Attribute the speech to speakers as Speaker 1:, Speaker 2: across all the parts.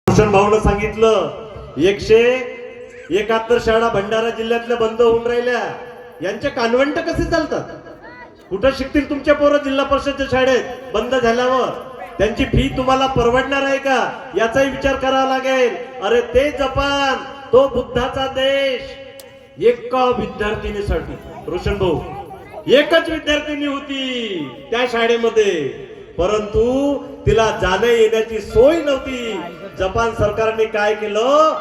Speaker 1: भूषण भाऊनं सांगितलं 171 शाळा भंडारा जिल्ह्यातल्या बंद होऊन राहिल्या. यांचे कॉन्व्हेंट कसे चालतात? कुठं शिकतील तुमच्या पोरं जिल्हा परिषदच्या शाळेत बंद झाल्यावर? त्यांची फी तुम्हाला परवडणार आहे का याचाही विचार करावा लागेल. अरे ते जपान, तो बुद्धाचा देश, एका विद्यार्थिनीसाठी रोशन भाऊ एकच विद्यार्थिनी होती त्या शाळेमध्ये, परंतु तिला जाण्या येण्याची सोय नव्हती. जपान सरकारने काय केलं,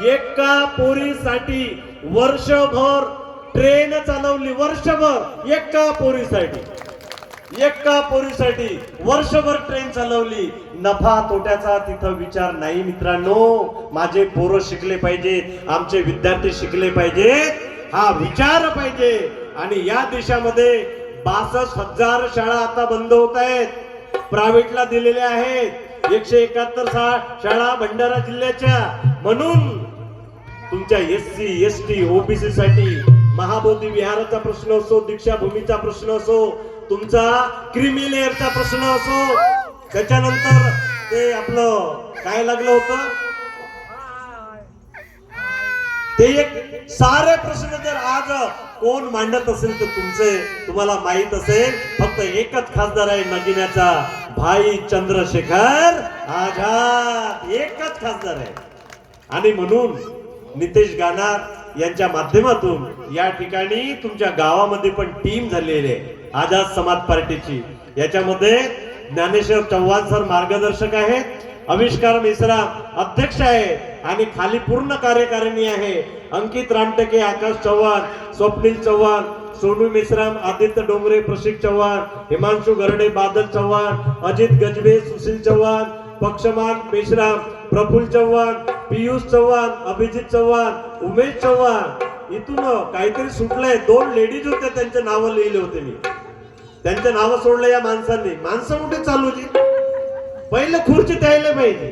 Speaker 1: एका पोरीसाठी वर्षभर ट्रेन चालवली. वर्षभर एका पोरीसाठी वर्षभर ट्रेन चालवली. नफा तोट्याचा तिथं विचार नाही मित्रांनो. माझे पोरं शिकले पाहिजेत, आमचे विद्यार्थी शिकले पाहिजेत, हा विचार पाहिजे. आणि या देशामध्ये 62,000 शाळा आता बंद होत आहेत, प्रायव्हेटला दिलेल्या आहेत. 171 शाळा भंडारा जिल्ह्याच्या. म्हणून तुमच्या SC ST OBC साठी महाबोधी विहाराचा प्रश्न असो, दीक्षाभूमीचा प्रश्न असो, तुमचा क्रीमी लेअरचा प्रश्न असो, त्याच्यानंतर ते आपलं काय लागलं होतं ते एक सारे प्रश्न जर आज कोण मांडत असेल तर तुम्हाला माहित असेल, फक्त एकच खासदार आहे नगिन्याचा, भाई चंद्रशेखर आझाद, एकच खासदार आहे. आणि म्हणून नितेश गानार यांच्या माध्यमातून या ठिकाणी तुमच्या गावामध्ये पण टीम झालेली आहे आझाद समाज पार्टीची. याच्यामध्ये ज्ञानेश्वर चव्हाण सर मार्गदर्शक आहेत, आविष्कार मेश्राम अध्यक्ष आहे आणि खाली पूर्ण कार्यकारिणी आहे. अंकित रामटेके, आकाश चव्हाण, स्वप्नील चव्हाण, सोनू मेश्राम, आदित्य डोंगरे, प्रशिक चव्हाण, हिमांशु गरडे, बादल चव्हाण, अजित गजबे, सुशील चव्हाण, पक्षमान मेश्राम, प्रफुल्ल चव्हाण, पियुष चव्हाण, अभिजित चव्हाण, उमेश चव्हाण. इथून काहीतरी सुटलंय. 2 लेडीज होत्या, त्यांचे नाव लिहिले होते मी. त्यांचे नाव सोडले या माणसांनी. माणसं कुठे चालूची? पहिले खुर्ची द्यायला पाहिजे.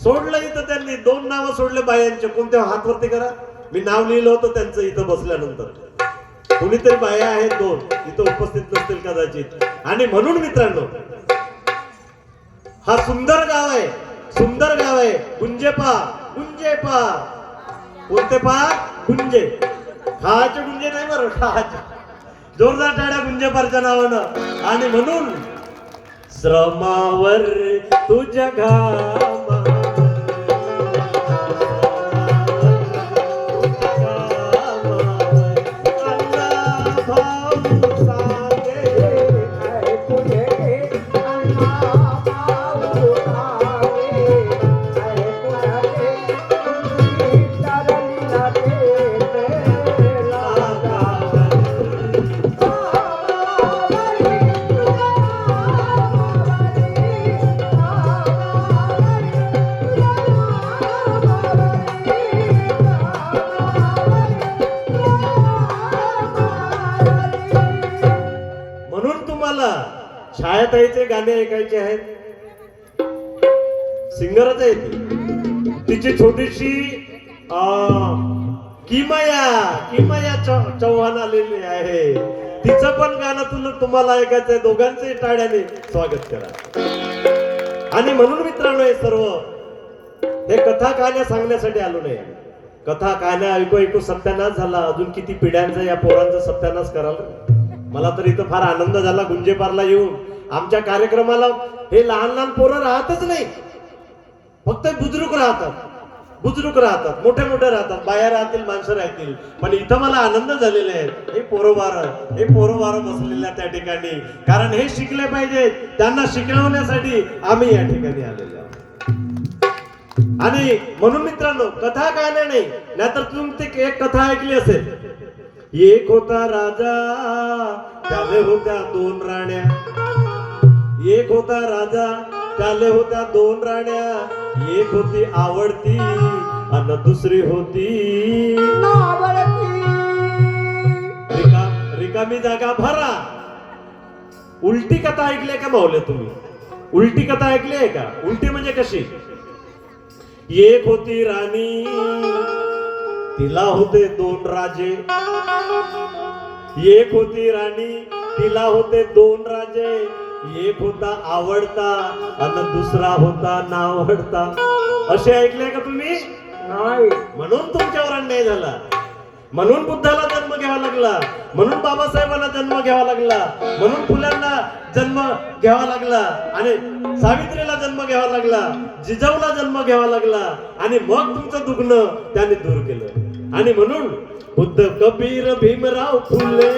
Speaker 1: सोडलं इथं त्यांनी 2 नाव सोडले बायांचे. कोणत्या? हातवरती करा. मी नाव लिहिलं होतं त्यांचं इथं बसल्यानंतर. कोणीतरी बाया आहेत 2 इथं उपस्थित नसतील कदाचित. आणि म्हणून मित्रांनो, हा सुंदर गाव आहे, सुंदर गाव आहे. गुंजे कोणते गुंजे, खाचे गुंजे नाही बरं, खाचे. जोरदार टाळ्या गुंजेपारच्या नावानं. आणि म्हणून श्रमावर तुझ्या घामा छायाताईचे गाणे ऐकायचे आहेत. सिंगरच आहे ती. तिची छोटीशी किमया चव्हाण आलेली आहे. तिचं पण गाणं तुम्हाला ऐकायचं आहे. दोघांचे टाळ्याने स्वागत करा. आणि म्हणून मित्रांनो, हे सर्व हे कथा कहाण्या सांगण्यासाठी आलो नाही. कथा कहाण्या ऐकू सत्यानाश झाला. अजून किती पिढ्यांचा या पोरांचा सत्यानाश करायला. मला तर इथं फार आनंद झाला गुंजेपारला येऊन. आमच्या कार्यक्रमाला हे लहान पोरं राहतच नाही, फक्त बुजुर्ग राहतात, मोठे राहतात, बाया राहतील, माणसं राहतील. पण इथं मला आनंद झालेला आहे. हे पोरोबार बसलेल्या त्या ठिकाणी. कारण हे शिकले पाहिजे, त्यांना शिकवण्यासाठी आम्ही या ठिकाणी आलेलो आहोत. आणि म्हणून मित्रांनो, कथा कहाण्या नाही, नाहीतर तुम्ही ते एक कथा ऐकली असेल. एक होता राजा, त्याले होत्या 2 राण्या. एक होता राजा, त्याले होत्या 2 राण्या. एक होती आवडती आणि दुसरी होती रिकामी जागा भरा. उलटी कथा ऐकली का मावले तुम्ही? उलटी कथा ऐकली आहे का? उलटी म्हणजे कशी? एक होती राणी, तिला होते 2 राजे. एक होती राणी, तिला होते 2 राजे. एक होता आवडता आणि दुसरा होता नावडता. असे ऐकले का तुम्ही?
Speaker 2: नाही.
Speaker 1: म्हणून तुमच्यावर अन्याय झाला, म्हणून बुद्धाला जन्म घ्यावा लागला, म्हणून बाबासाहेबांना जन्म घ्यावा लागला, म्हणून फुल्यांना जन्म घ्यावा लागला, आणि सावित्रीला जन्म घ्यावा लागला, जिजाऊला जन्म घ्यावा लागला, आणि मग तुमचं दुखणं त्याने दूर केलं. आणि म्हणून बुद्ध कबीर भीमराव फुले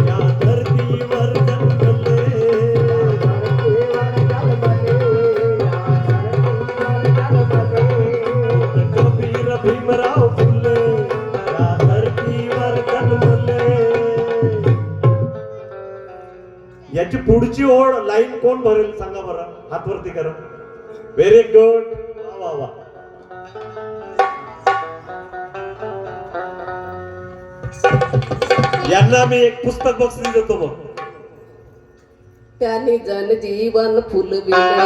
Speaker 1: या धरतीवर जन्मले. कबीर भीमराव फुले या धरतीवर जन्मले. याची पुढची ओळ लाईन कोण भरेल सांगा बरं, हात वरती करा. व्हेरी गुड, वा वा. यांना मी एक पुस्तक बक्षीस देतो बघ.
Speaker 3: त्याने जनजीवन फुलविले